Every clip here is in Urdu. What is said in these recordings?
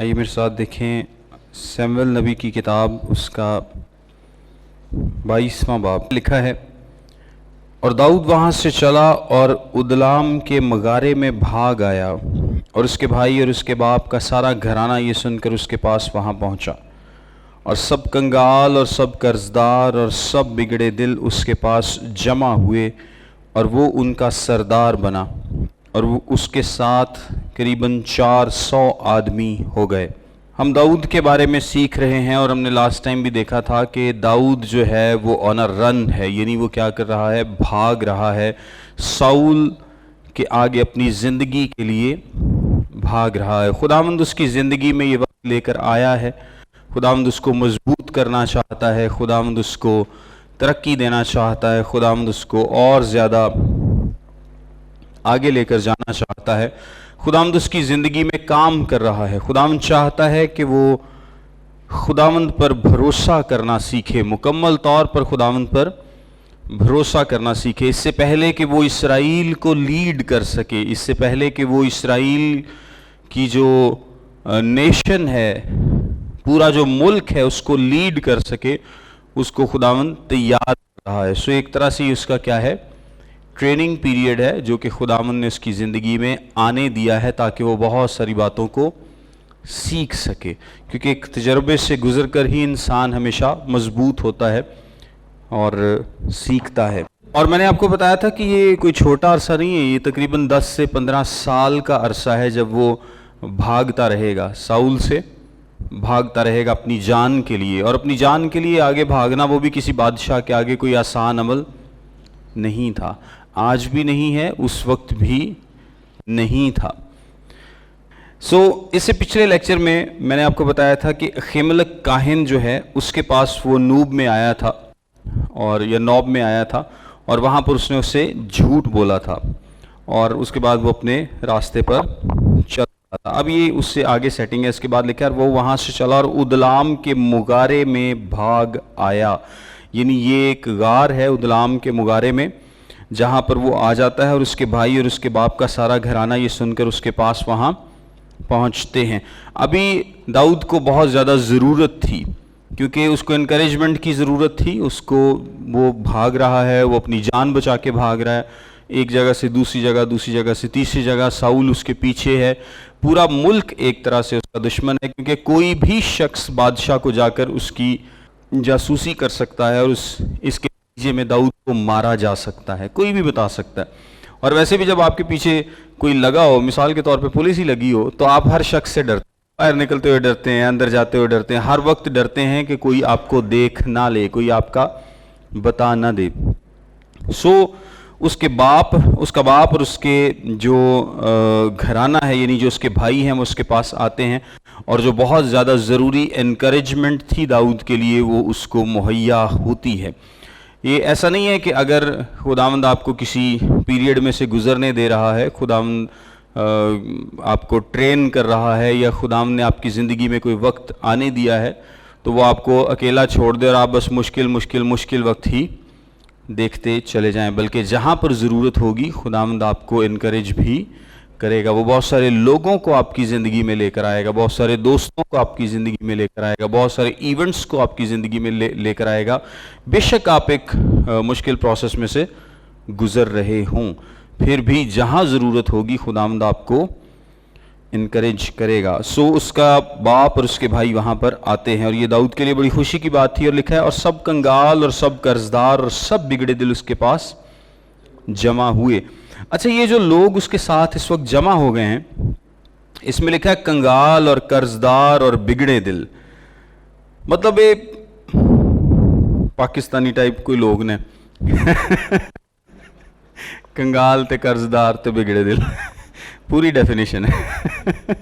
آئیے میرے ساتھ دیکھیں سیموئیل نبی کی کتاب، اس کا 22واں باب لکھا ہے، اور داؤد وہاں سے چلا اور ادلام کے مغارے میں بھاگ آیا، اور اس کے بھائی اور اس کے باپ کا سارا گھرانہ یہ سن کر اس کے پاس وہاں پہنچا، اور سب کنگال اور سب قرضدار اور سب بگڑے دل اس کے پاس جمع ہوئے، اور وہ ان کا سردار بنا، اور وہ اس کے ساتھ قریباً 400 آدمی ہو گئے۔ ہم داؤد کے بارے میں سیکھ رہے ہیں، اور ہم نے لاسٹ ٹائم بھی دیکھا تھا کہ داؤد جو ہے وہ آن اے رن ہے، یعنی وہ کیا کر رہا ہے، بھاگ رہا ہے، ساؤل کے آگے اپنی زندگی کے لیے بھاگ رہا ہے۔ خداوند اس کی زندگی میں یہ وقت لے کر آیا ہے، خداوند اس کو مضبوط کرنا چاہتا ہے، خداوند اس کو ترقی دینا چاہتا ہے، خداوند اس کو اور زیادہ آگے لے کر جانا چاہتا ہے، خداوند اس کی زندگی میں کام کر رہا ہے۔ خداوند چاہتا ہے کہ وہ خداوند پر بھروسہ کرنا سیکھے، مکمل طور پر خداوند پر بھروسہ کرنا سیکھے، اس سے پہلے کہ وہ اسرائیل کو لیڈ کر سکے، اس سے پہلے کہ وہ اسرائیل کی جو نیشن ہے، پورا جو ملک ہے، اس کو لیڈ کر سکے، اس کو خداوند تیار کر رہا ہے۔ سو ایک طرح سے اس کا کیا ہے، ٹریننگ پیریڈ ہے، جو کہ خداوند نے اس کی زندگی میں آنے دیا ہے تاکہ وہ بہت ساری باتوں کو سیکھ سکے، کیونکہ ایک تجربے سے گزر کر ہی انسان ہمیشہ مضبوط ہوتا ہے اور سیکھتا ہے۔ اور میں نے آپ کو بتایا تھا کہ یہ کوئی چھوٹا عرصہ نہیں ہے، یہ تقریباً 10 سے 15 سال کا عرصہ ہے جب وہ بھاگتا رہے گا، ساؤل سے بھاگتا رہے گا اپنی جان کے لیے، اور اپنی جان کے لیے آگے بھاگنا وہ بھی کسی بادشاہ کے آگے کوئی آسان عمل نہیں تھا، آج بھی نہیں ہے، اس وقت بھی نہیں تھا۔ اس سے پچھلے لیکچر میں نے آپ کو بتایا تھا کہ خیملک کاہن جو ہے اس کے پاس وہ نوب میں آیا تھا، اور یا نوب میں آیا تھا، اور وہاں پر اس نے اسے جھوٹ بولا تھا، اور اس کے بعد وہ اپنے راستے پر چل رہا تھا۔ اب یہ اس سے آگے سیٹنگ ہے، اس کے بعد لکھا ہے وہ وہاں سے چلا اور ادلام کے مغارے میں بھاگ آیا، یعنی یہ ایک غار ہے ادلام کے مغارے میں جہاں پر وہ آ جاتا ہے، اور اس کے بھائی اور اس کے باپ کا سارا گھرانہ یہ سن کر اس کے پاس وہاں پہنچتے ہیں۔ ابھی داؤد کو بہت زیادہ ضرورت تھی، کیونکہ اس کو انکریجمنٹ کی ضرورت تھی، اس کو وہ بھاگ رہا ہے، وہ اپنی جان بچا کے بھاگ رہا ہے، ایک جگہ سے دوسری جگہ، دوسری جگہ سے تیسری جگہ، ساؤل اس کے پیچھے ہے، پورا ملک ایک طرح سے اس کا دشمن ہے، کیونکہ کوئی بھی شخص بادشاہ کو جا کر اس کی جاسوسی کر سکتا ہے، اور اس کے نتیجے میں داؤد کو مارا جا سکتا ہے، کوئی بھی بتا سکتا ہے۔ اور ویسے بھی جب آپ کے پیچھے کوئی لگا ہو، مثال کے طور پہ پولیس ہی لگی ہو، تو آپ ہر شخص سے ڈرتے ہیں، باہر نکلتے ہوئے ڈرتے ہیں، اندر جاتے ہوئے ڈرتے ہیں، ہر وقت ڈرتے ہیں کہ کوئی آپ کو دیکھ نہ لے، کوئی آپ کا بتا نہ دے۔ اس کا باپ اور اس کے جو گھرانہ ہے، یعنی جو اس کے بھائی ہیں، وہ اس کے پاس آتے ہیں، اور جو بہت زیادہ ضروری انکریجمنٹ تھی داؤد کے لیے وہ اس کو مہیا ہوتی ہے۔ یہ ایسا نہیں ہے کہ اگر خداوند آپ کو کسی پیریڈ میں سے گزرنے دے رہا ہے، خداوند آپ کو ٹرین کر رہا ہے، یا خداوند نے آپ کی زندگی میں کوئی وقت آنے دیا ہے تو وہ آپ کو اکیلا چھوڑ دے اور آپ بس مشکل وقت ہی دیکھتے چلے جائیں، بلکہ جہاں پر ضرورت ہوگی خداوند آپ کو انکریج بھی کرے گا، وہ بہت سارے لوگوں کو آپ کی زندگی میں لے کر آئے گا، بہت سارے دوستوں کو آپ کی زندگی میں لے کر آئے گا، بہت سارے ایونٹس کو آپ کی زندگی میں لے کر آئے گا، بے شک آپ ایک مشکل پروسیس میں سے گزر رہے ہوں، پھر بھی جہاں ضرورت ہوگی خداوند آپ کو انکریج کرے گا۔ اس کا باپ اور اس کے بھائی وہاں پر آتے ہیں، اور یہ داؤد کے لیے بڑی خوشی کی بات تھی، اور لکھا ہے اور سب کنگال اور سب قرضدار اور سب بگڑے دل اس کے پاس جمع ہوئے۔ اچھا، یہ جو لوگ اس کے ساتھ اس وقت جمع ہو گئے ہیں، اس میں لکھا ہے کنگال اور قرضدار اور بگڑے دل، مطلب یہ پاکستانی ٹائپ کوئی لوگ نے کنگال تے قرضدار تے بگڑے دل پوری ڈیفینیشن ہے۔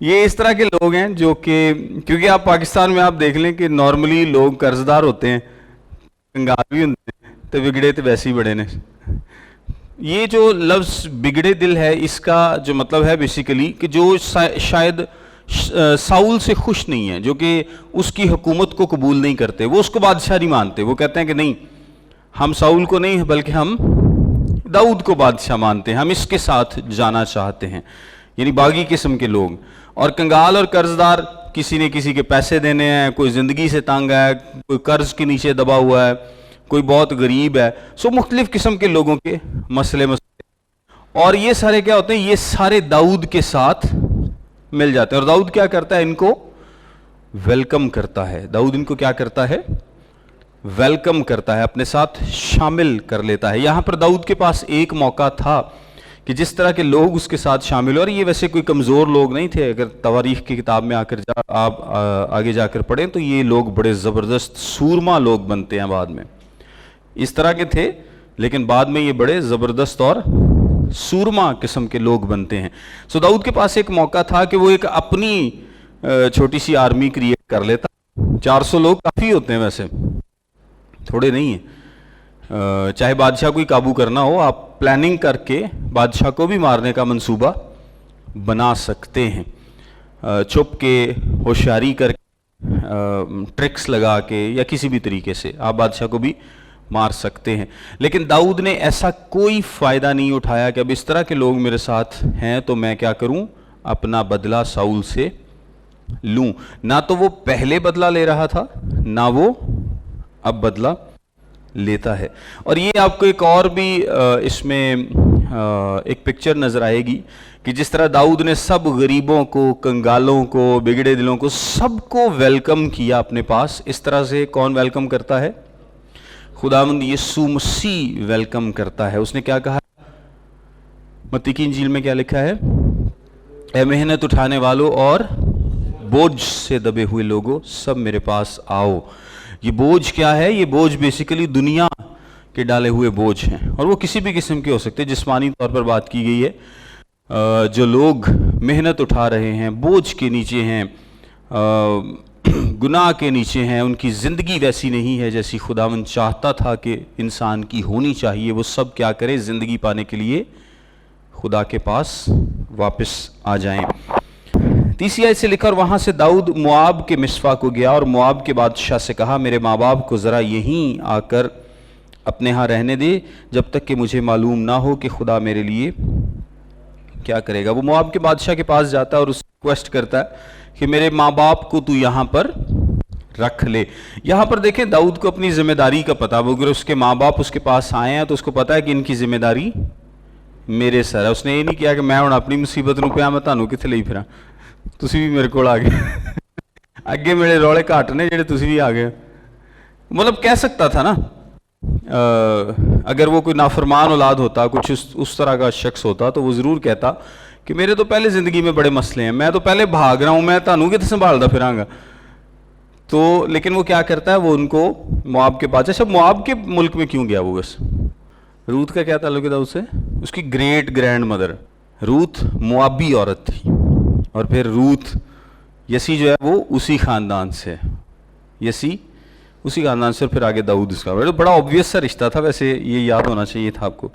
یہ اس طرح کے لوگ ہیں جو کہ کیونکہ آپ پاکستان میں آپ دیکھ لیں کہ نارملی لوگ قرضدار ہوتے ہیں، کنگال بھی ہوتے ہیں، تو بگڑے تو ویسے ہی بڑے نے۔ یہ جو لفظ بگڑے دل ہے، اس کا جو مطلب ہے بیسیکلی کہ جو شاید ساؤل سے خوش نہیں ہے، جو کہ اس کی حکومت کو قبول نہیں کرتے، وہ اس کو بادشاہ نہیں مانتے، وہ کہتے ہیں کہ نہیں، ہم ساؤل کو نہیں بلکہ ہم داؤد کو بادشاہ مانتے ہیں، ہم اس کے ساتھ جانا چاہتے ہیں۔ یعنی باغی قسم کے لوگ. اور کنگال اور قرضدار, کسی نے کسی کے پیسے دینے ہیں, کوئی زندگی سے تنگ ہے, کوئی قرض کے نیچے دبا ہوا ہے, کوئی بہت غریب ہے. سو مختلف قسم کے لوگوں کے مسئلے. اور یہ سارے کیا ہوتے ہیں, یہ سارے داؤد کے ساتھ مل جاتے ہیں. اور داؤد کیا کرتا ہے, ان کو ویلکم کرتا ہے. داؤد ان کو کیا کرتا ہے, ویلکم کرتا ہے, اپنے ساتھ شامل کر لیتا ہے. یہاں پر داؤد کے پاس ایک موقع تھا کہ جس طرح کے لوگ اس کے ساتھ شامل ہوئے, اور یہ ویسے کوئی کمزور لوگ نہیں تھے. اگر تواریخ کی کتاب میں آپ آگے جا کر پڑھیں تو یہ لوگ بڑے زبردست سورما لوگ بنتے ہیں بعد میں. اس طرح کے تھے لیکن بعد میں یہ بڑے زبردست اور سورما قسم کے لوگ بنتے ہیں. سو داؤد کے پاس ایک موقع تھا کہ وہ ایک اپنی چھوٹی سی آرمی کریٹ کر لیتا. 400 لوگ کافی ہوتے ہیں ویسے, تھوڑے نہیں ہیں. چاہے بادشاہ کوئی قابو کرنا ہو, آپ پلاننگ کر کے بادشاہ کو بھی مارنے کا منصوبہ بنا سکتے ہیں. چھپ کے, ہوشیاری کر کے, ٹرکس لگا کے, یا کسی بھی طریقے سے آپ بادشاہ کو بھی مار سکتے ہیں. لیکن داؤد نے ایسا کوئی فائدہ نہیں اٹھایا کہ اب اس طرح کے لوگ میرے ساتھ ہیں تو میں کیا کروں, اپنا بدلہ ساؤل سے لوں. نہ تو وہ پہلے بدلہ لے رہا تھا, نہ وہ اب بدلہ لیتا ہے. اور یہ آپ کو ایک اور بھی اس میں ایک پکچر نظر آئے گی کہ جس طرح داؤد نے سب غریبوں کو, کنگالوں کو, بگڑے دلوں کو, سب کو ویلکم کیا اپنے پاس. اس طرح سے کون ویلکم کرتا ہے, خداوند یسوع مسیح ویلکم کرتا ہے. اس نے کیا کہا, متی کی انجیل میں کیا لکھا ہے, اے محنت اٹھانے والوں اور بوجھ سے دبے ہوئے لوگوں, سب میرے پاس آؤ. یہ بوجھ کیا ہے, یہ بوجھ بیسیکلی دنیا کے ڈالے ہوئے بوجھ ہیں, اور وہ کسی بھی قسم کے ہو سکتے ہیں. جسمانی طور پر بات کی گئی ہے, جو لوگ محنت اٹھا رہے ہیں, بوجھ کے نیچے ہیں, گناہ کے نیچے ہیں, ان کی زندگی ویسی نہیں ہے جیسی خداوند چاہتا تھا کہ انسان کی ہونی چاہیے, وہ سب کیا کریں, زندگی پانے کے لیے خدا کے پاس واپس آ جائیں. تیسری آیت سے لکھا, اور وہاں سے داؤد مواب کے مصفا کو گیا اور مواب کے بادشاہ سے کہا, میرے ماں باپ کو ذرا یہیں آ کر اپنے ہاں رہنے دے جب تک کہ مجھے معلوم نہ ہو کہ خدا میرے لیے کیا کرے گا. وہ مواب کے بادشاہ کے پاس جاتا ہے اور اس سے ریکویسٹ کرتا ہے کہ میرے ماں باپ کو تو یہاں پر رکھ لے. یہاں پر دیکھیں داؤد کو اپنی ذمہ داری کا پتا, وہ اگر اس کے ماں باپ اس کے پاس آئے ہیں تو اس کو پتا ہے کہ ان کی ذمہ داری میرے سر ہے. اس نے یہ نہیں کیا کہ میں ہوں اپنی مصیبت نو پیا میں تانوں کتنے لئی پھراں, تسی بھی میرے کو آ گئے اگے میرے روڑے گھٹ نے جڑے تسی بھی آ گئے. مطلب کہہ سکتا تھا نا, اگر وہ کوئی نافرمان اولاد ہوتا, کچھ اس طرح کا شخص ہوتا, تو وہ ضرور کہتا کہ میرے تو پہلے زندگی میں بڑے مسئلے ہیں, میں تو پہلے بھاگ رہا ہوں, میں تانوں کتنے سنبھالدا پھراں گا. تو لیکن وہ کیا کرتا ہے, وہ ان کو مواب کے پاس. اچھا مواب کے ملک میں کیوں گیا وہ, بس روت کا کیا تعلق تھا اس سے, اس کی گریٹ گرینڈ مدر روت موابی عورت تھی, اور پھر روت یسی جو ہے وہ اسی خاندان سے, یسی اسی خاندان سے, اور پھر آگے داؤد اس کا. بڑا obvious سا رشتہ تھا ویسے, یہ یاد ہونا چاہیے تھا آپ کو.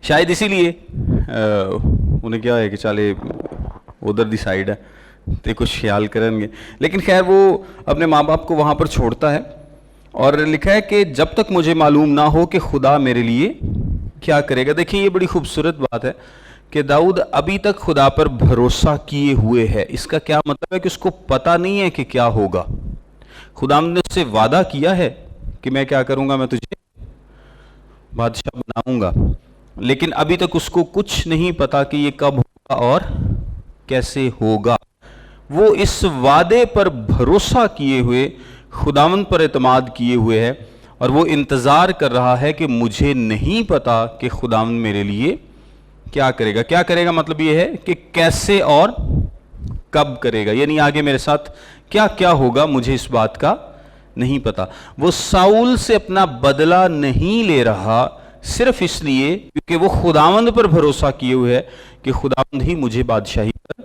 شاید اسی لیے انہیں کیا ہے کہ چالے ادھر دی سائیڈ ہے تو کچھ خیال کریں گے. لیکن خیر وہ اپنے ماں باپ کو وہاں پر چھوڑتا ہے, اور لکھا ہے کہ جب تک مجھے معلوم نہ ہو کہ خدا میرے لیے کیا کرے گا. دیکھیں یہ بڑی خوبصورت بات ہے کہ داؤد ابھی تک خدا پر بھروسہ کیے ہوئے ہے. اس کا کیا مطلب ہے کہ اس کو پتہ نہیں ہے کہ کیا ہوگا. خدا نے اس سے وعدہ کیا ہے کہ میں کیا کروں گا, میں تجھے بادشاہ بناؤں گا, لیکن ابھی تک اس کو کچھ نہیں پتا کہ یہ کب ہوگا اور کیسے ہوگا. وہ اس وعدے پر بھروسہ کیے ہوئے, خداوند پر اعتماد کیے ہوئے ہے, اور وہ انتظار کر رہا ہے کہ مجھے نہیں پتا کہ خداوند میرے لیے کیا کرے گا. کیا کرے گا مطلب یہ ہے کہ کیسے اور کب کرے گا, یعنی آگے میرے ساتھ کیا کیا ہوگا مجھے اس بات کا نہیں پتا. وہ ساؤل سے اپنا بدلہ نہیں لے رہا صرف اس لیے کیونکہ وہ خداوند پر بھروسہ کیے ہوئے ہے کہ خداوند ہی مجھے بادشاہی پر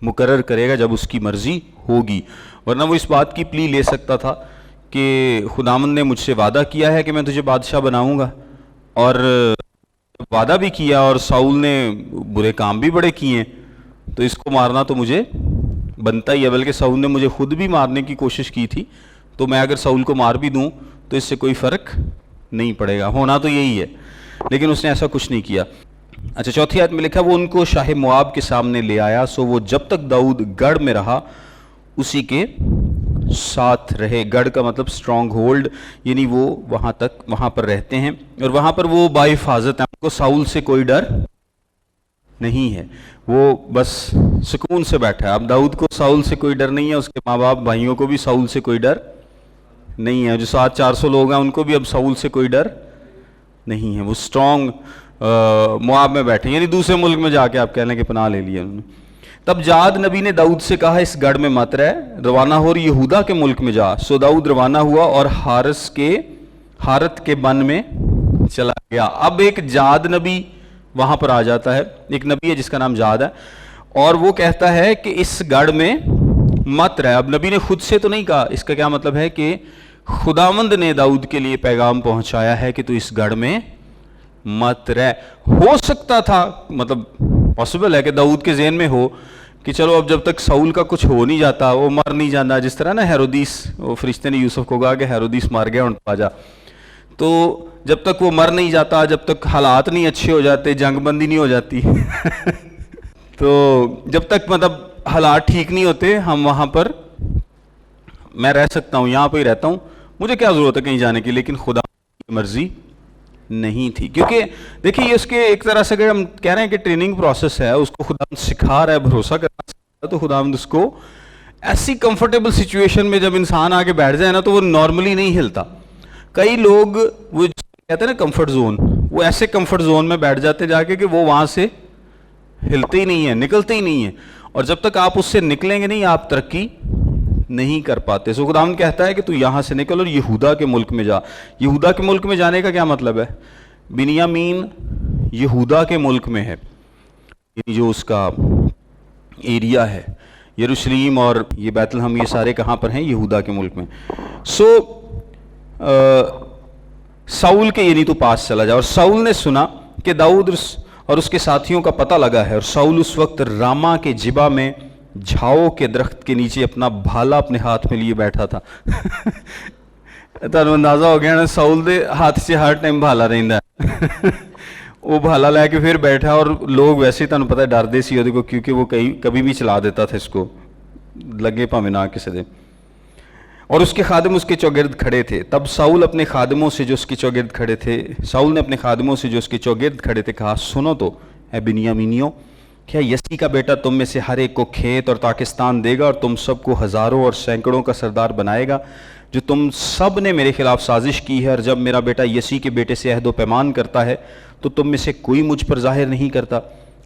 مقرر کرے گا جب اس کی مرضی ہوگی. ورنہ وہ اس بات کی پلی لے سکتا تھا کہ خداوند نے مجھ سے وعدہ کیا ہے کہ میں تجھے بادشاہ بناؤں گا, اور وعدہ بھی کیا, اور ساؤل نے برے کام بھی بڑے کیے ہیں, تو اس کو مارنا تو مجھے بنتا ہی ہے. بلکہ ساؤل نے مجھے خود بھی مارنے کی کوشش کی تھی, تو میں اگر ساؤل کو مار بھی دوں تو اس سے کوئی فرق نہیں پڑے گا, ہونا تو یہی ہے. لیکن اس نے ایسا کچھ نہیں کیا. اچھا، چوتھی آیت میں لکھا وہ ان کو شاہ مواب کے سامنے لے آیا، سو وہ جب تک داؤد گڑھ میں رہا اسی کے ساتھ رہے۔ گڑھ کا مطلب اسٹرانگ ہولڈ، یعنی وہ وہاں پر رہتے ہیں اور وہاں پر وہ باحفاظت ہیں، ان کو ساؤل سے کوئی ڈر نہیں ہے، وہ بس سکون سے بیٹھا ہے۔ اب داؤد کو ساؤل سے کوئی ڈر نہیں ہے، اس کے ماں باپ بھائیوں کو بھی ساؤل سے کوئی ڈر نہیں ہے، جو 400 لوگ ہیں ان کو بھی اب ساؤل سے کوئی ڈر نہیں ہے، وہ اسٹرانگ مواب میں بیٹھے، یعنی دوسرے ملک میں جا کے آپ کہہ لیں کہ پناہ لے لیا انہوں نے۔ تب جاد نبی نے داؤد سے کہا اس گڑھ میں مت رہ، روانہ ہو اور یہودا کے ملک میں جا۔ سو داؤد روانہ ہوا اور حارت کے بن میں چلا گیا۔ اب ایک جاد نبی وہاں پر آ جاتا ہے، ایک نبی ہے جس کا نام جاد ہے، اور وہ کہتا ہے کہ اس گڑھ میں مت رہ۔ اب نبی نے خود سے تو نہیں کہا، اس کا کیا مطلب ہے کہ خداوند نے داؤد کے لیے پیغام پہنچایا ہے کہ تو اس گڑھ میں مت رہ۔ ہو سکتا تھا، مطلب پاسبل ہے کہ داؤد کے ذہن میں ہو کہ چلو اب جب تک ساؤل کا کچھ ہو نہیں جاتا، وہ مر نہیں جانا، جس طرح نا ہیرودیس، وہ فرشتے نے یوسف کو کہا کہ ہیرودیس مار گیا اٹھ پا جا، تو جب تک وہ مر نہیں جاتا، جب تک حالات نہیں اچھے ہو جاتے، جنگ بندی نہیں ہو جاتی تو جب تک مطلب حالات ٹھیک نہیں ہوتے، ہم وہاں پر میں رہ سکتا ہوں، یہاں پہ ہی رہتا ہوں، مجھے کیا ضرورت ہے کہیں جانے کی، لیکن خدا کی مرضی نہیں تھی، کیونکہ دیکھیں یہ اس کے ایک طرح سے اگر ہم کہہ رہے ہیں کہ ٹریننگ پروسیس ہے، اس کو خدا سکھا رہا ہے، بھروسہ کرنا سکھا رہا ہے، تو خدا اس کو ایسی کمفرٹیبل سچویشن میں جب انسان آگے بیٹھ جائے نا تو وہ نارملی نہیں ہلتا۔ کئی لوگ وہ کہتے ہیں نا کمفرٹ زون، وہ ایسے کمفرٹ زون میں بیٹھ جاتے جا کے کہ وہ وہاں سے ہلتے ہی نہیں ہیں، نکلتے ہی نہیں ہیں، اور جب تک آپ اس سے نکلیں گے نہیں آپ ترقی نہیں کر پاتے۔ سو خداوند کہتا ہے کہ تو یہاں سے نکل اور یہودا کے ملک میں جا۔ یہودا کے ملک میں جانے کا کیا مطلب ہے؟ بنیامین یہودا کے ملک میں ہے، یعنی جو اس کا ایریا ہے، یروشلیم اور یہ بیت لحم، یہ سارے کہاں پر ہیں؟ یہودا کے ملک میں۔ سو ساؤل کے یعنی تو پاس چلا جا، اور ساؤل نے سنا کہ داؤد اور اس کے ساتھیوں کا پتہ لگا ہے، اور ساؤل اس وقت راما کے جبا میں جھاؤ کے درخت کے نیچے اپنا بھالا اپنے ہاتھ میں لیے بیٹھا تھا تانوں اندازہ ہو گیا نا، ساؤل دے ہاتھ سے ہر ٹائم بھالا رہندا ہے وہ بھالا لے کے پھر بیٹھا، اور لوگ ویسے ہی تانوں پتہ ہے ڈردے سی اودے کو، کیونکہ وہ کبھی بھی چلا دیتا تھا اس کو، لگے پاویں نہ کسے دے، اور اس کے خادم اس کے چوگرد کھڑے تھے۔ تب ساؤل اپنے خادموں سے جو اس کے چوگرد کھڑے تھے، ساؤل نے اپنے خادموں سے جو اس کے چوگرد کھڑے تھے کہا، سنو تو اے بنیامینیوں، کیا یسی کا بیٹا تم میں سے ہر ایک کو کھیت اور پاکستان دے گا اور تم سب کو ہزاروں اور سینکڑوں کا سردار بنائے گا؟ جو تم سب نے میرے خلاف سازش کی ہے، اور جب میرا بیٹا یسی کے بیٹے سے عہد و پیمان کرتا ہے تو تم میں سے کوئی مجھ پر ظاہر نہیں کرتا،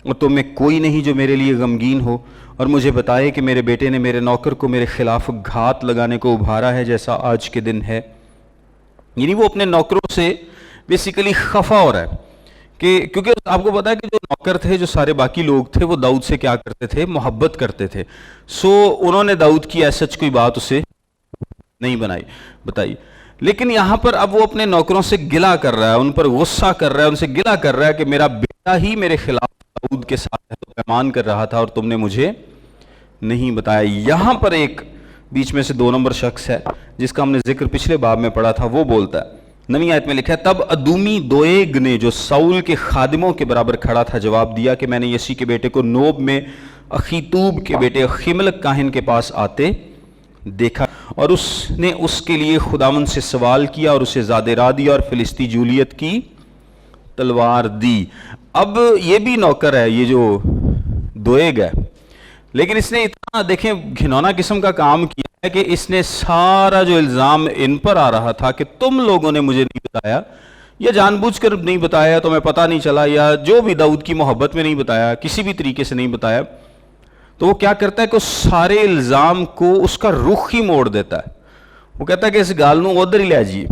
اور تم میں کوئی نہیں جو میرے لیے غمگین ہو اور مجھے بتائے کہ میرے بیٹے نے میرے نوکر کو میرے خلاف گھات لگانے کو ابھارا ہے جیسا آج کے دن ہے۔ یعنی وہ اپنے نوکروں سے بیسیکلی خفا ہو رہا ہے، کہ کیونکہ آپ کو پتا ہے کہ جو نوکر تھے، جو سارے باقی لوگ تھے، وہ داؤد سے کیا کرتے تھے؟ محبت کرتے تھے۔ سو انہوں نے داؤد کی ایسا کوئی بات اسے نہیں بتائی، لیکن یہاں پر اب وہ اپنے نوکروں سے گلہ کر رہا ہے، ان پر غصہ کر رہا ہے، ان سے گلہ کر رہا ہے کہ میرا بیٹا ہی میرے خلاف داؤد کے ساتھ پیمان کر رہا تھا اور تم نے مجھے نہیں بتایا۔ یہاں پر ایک بیچ میں سے 2 نمبر شخص ہے جس کا ہم نے ذکر پچھلے باب میں پڑھا تھا، وہ بولتا ہے، 9ویں آیت میں لکھا ہے، تب ادومی دویگ نے جو ساؤل کے خادموں کے برابر کھڑا تھا جواب دیا کہ میں نے یسی کے بیٹے کو نوب میں اخیتوب کے بیٹے خیملک کاہن کے پاس آتے دیکھا، اور اس نے اس کے لیے خداوند سے سوال کیا اور اسے زادے راہ دیا اور فلسطی جولیت کی تلوار دی۔ اب یہ بھی نوکر ہے، یہ جو دویگ ہے، لیکن اس نے اتنا دیکھیں گھنونا قسم کا کام کیا ہے کہ اس نے سارا جو الزام ان پر آ رہا تھا کہ تم لوگوں نے مجھے نہیں بتایا، یا جان بوجھ کر نہیں بتایا، تمہیں پتہ نہیں چلا، یا جو بھی داؤد کی محبت میں نہیں بتایا، کسی بھی طریقے سے نہیں بتایا، تو وہ کیا کرتا ہے کہ سارے الزام کو اس کا رخ ہی موڑ دیتا ہے۔ وہ کہتا ہے کہ اس گال نو ادھر ہی لے جائیے۔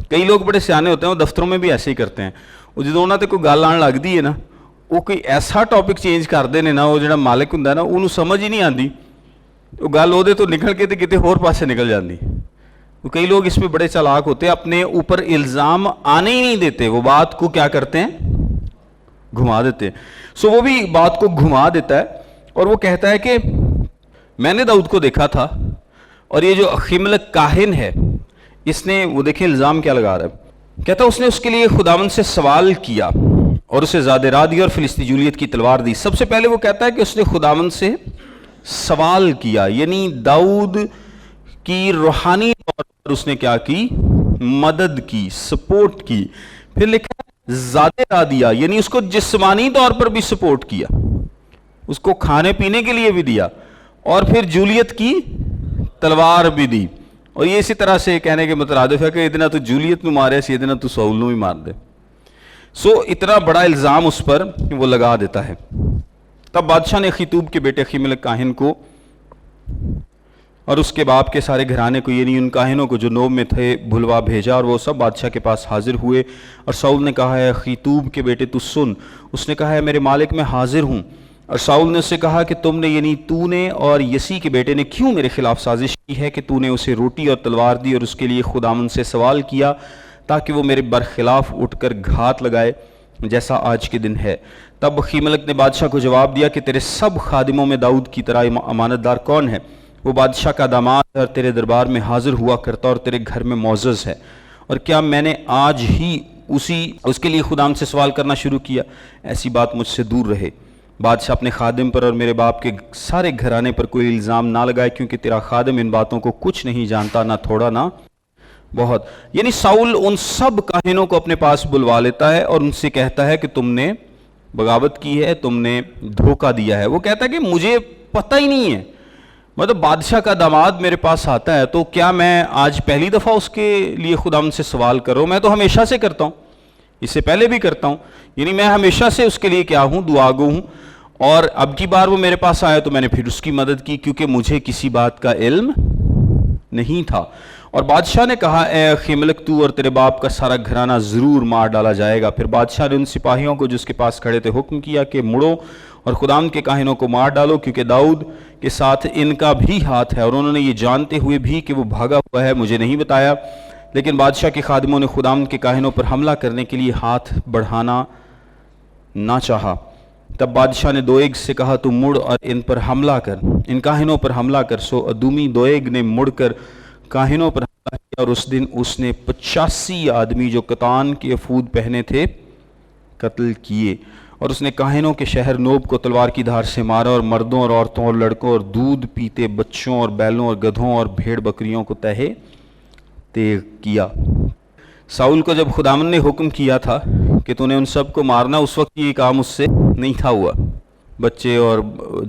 کئی لوگ بڑے سیانے ہوتے ہیں، وہ دفتروں میں بھی ایسے ہی کرتے ہیں، وہ جدوں انہاں تے کوئی گل آن لگدی ہے نا، وہ کوئی ایسا ٹاپک چینج کر دے نے نا، وہ جڑا مالک ہوندا ہے نا، انہوں سمجھ ہی نہیں آندی، وہ گل وہ تو نکل کے کتے ہور پاسے نکل جاندی۔ کئی لوگ اس پہ بڑے چالاک ہوتے ہیں، اپنے اوپر الزام آنے ہی نہیں دیتے، وہ بات کو کیا کرتے ہیں؟ گھما دیتے ہیں۔ سو وہ بھی بات کو گھما دیتا ہے، اور وہ کہتا ہے کہ میں نے داؤد کو دیکھا تھا، اور یہ جو خیملک کاہن ہے، اس نے، وہ دیکھیں الزام کیا لگا رہا ہے، کہتا اس نے اس کے لیے خداوند سے سوال کیا اور اسے زادرا دی اور فلسطی جولیت کی تلوار دی۔ سب سے پہلے وہ کہتا ہے کہ اس نے خداوند سے سوال کیا، یعنی داؤد کی روحانی طور پر اس نے کیا کی؟ مدد کی، سپورٹ کی۔ پھر لکھا ہے زادرا دیا، یعنی اس کو جسمانی طور پر بھی سپورٹ کیا، اس کو کھانے پینے کے لیے بھی دیا، اور پھر جولیت کی تلوار بھی دی۔ اور یہ اسی طرح سے کہنے کے مترادف ہے کہ اتنا تو جولیت نو مارے سی، اتنا تو ساؤل نو ہی مار دے۔ اتنا بڑا الزام اس پر وہ لگا دیتا ہے۔ تب بادشاہ نے اخیتوب کے بیٹے اخیملک کاہن کو اور اس کے باپ کے سارے گھرانے کو، یعنی ان کاہنوں کو جو نوب میں تھے، بھلوا بھیجا، اور وہ سب بادشاہ کے پاس حاضر ہوئے۔ اور ساؤل نے کہا ہے اخیتوب کے بیٹے تو سن۔ اس نے کہا ہے میرے مالک میں حاضر ہوں۔ اور ساؤل نے اس سے کہا کہ تم نے، یعنی تو نے اور یسی کے بیٹے نے کیوں میرے خلاف سازش کی ہے کہ تو نے اسے روٹی اور تلوار دی اور اس کے لیے خداوند سے سوال کیا تاکہ وہ میرے برخلاف اٹھ کر گھات لگائے جیسا آج کے دن ہے۔ تب اخیملک نے بادشاہ کو جواب دیا کہ تیرے سب خادموں میں داؤد کی طرح امانت دار کون ہے؟ وہ بادشاہ کا داماد ہے اور تیرے دربار میں حاضر ہوا کرتا اور تیرے گھر میں معزز ہے، اور کیا میں نے آج ہی اس کے لیے خداوند سے سوال کرنا شروع کیا؟ ایسی بات مجھ سے دور رہے۔ بادشاہ اپنے خادم پر اور میرے باپ کے سارے گھرانے پر کوئی الزام نہ لگائے، کیونکہ تیرا خادم ان باتوں کو کچھ نہیں جانتا، نہ تھوڑا نہ بہت۔ یعنی ساؤل ان سب کاہنوں کو اپنے پاس بلوا لیتا ہے اور ان سے کہتا ہے کہ تم نے بغاوت کی ہے، تم نے دھوکہ دیا ہے۔ وہ کہتا ہے کہ مجھے پتہ ہی نہیں ہے، مطلب بادشاہ کا داماد میرے پاس آتا ہے تو کیا میں آج پہلی دفعہ اس کے لیے خداوند سے سوال کروں؟ میں تو ہمیشہ سے کرتا ہوں، اس سے پہلے بھی کرتا ہوں، یعنی میں ہمیشہ سے اس کے لیے کیا ہوں؟ دعاگو ہوں۔ اور اب کی بار وہ میرے پاس آیا تو میں نے پھر اس کی مدد کی، کیونکہ مجھے کسی بات کا علم نہیں تھا۔ اور بادشاہ نے کہا اے اخیملک تو اور تیرے باپ کا سارا گھرانہ ضرور مار ڈالا جائے گا۔ پھر بادشاہ نے ان سپاہیوں کو جس کے پاس کھڑے تھے حکم کیا کہ مڑو اور خداوند کے کاہنوں کو مار ڈالو، کیونکہ داؤد کے ساتھ ان کا بھی ہاتھ ہے۔ اور انہوں نے یہ جانتے ہوئے بھی کہ وہ بھاگا ہوا ہے مجھے نہیں بتایا، لیکن بادشاہ کے خادموں نے خداوند کے کاہنوں پر حملہ کرنے کے لیے ہاتھ بڑھانا نہ چاہا۔ تب بادشاہ نے دویگ سے کہا تو مڑ اور ان پر حملہ کر، ان کاہنوں پر حملہ کر۔ سو ادومی دویگ نے مڑ کر کاہنوں پر حملہ کیا، اور اس دن اس نے 85 آدمی جو کتان کے افود پہنے تھے قتل کیے۔ اور اس نے کاہنوں کے شہر نوب کو تلوار کی دھار سے مارا، اور مردوں اور عورتوں اور لڑکوں اور دودھ پیتے بچوں اور بیلوں اور گدھوں اور بھیڑ بکریوں کو تہے تیغ کیا۔ ساؤل کو جب خداوند نے حکم کیا تھا کہ تو نے ان سب کو مارنا، اس وقت یہ کام اس سے نہیں تھا ہوا، بچے اور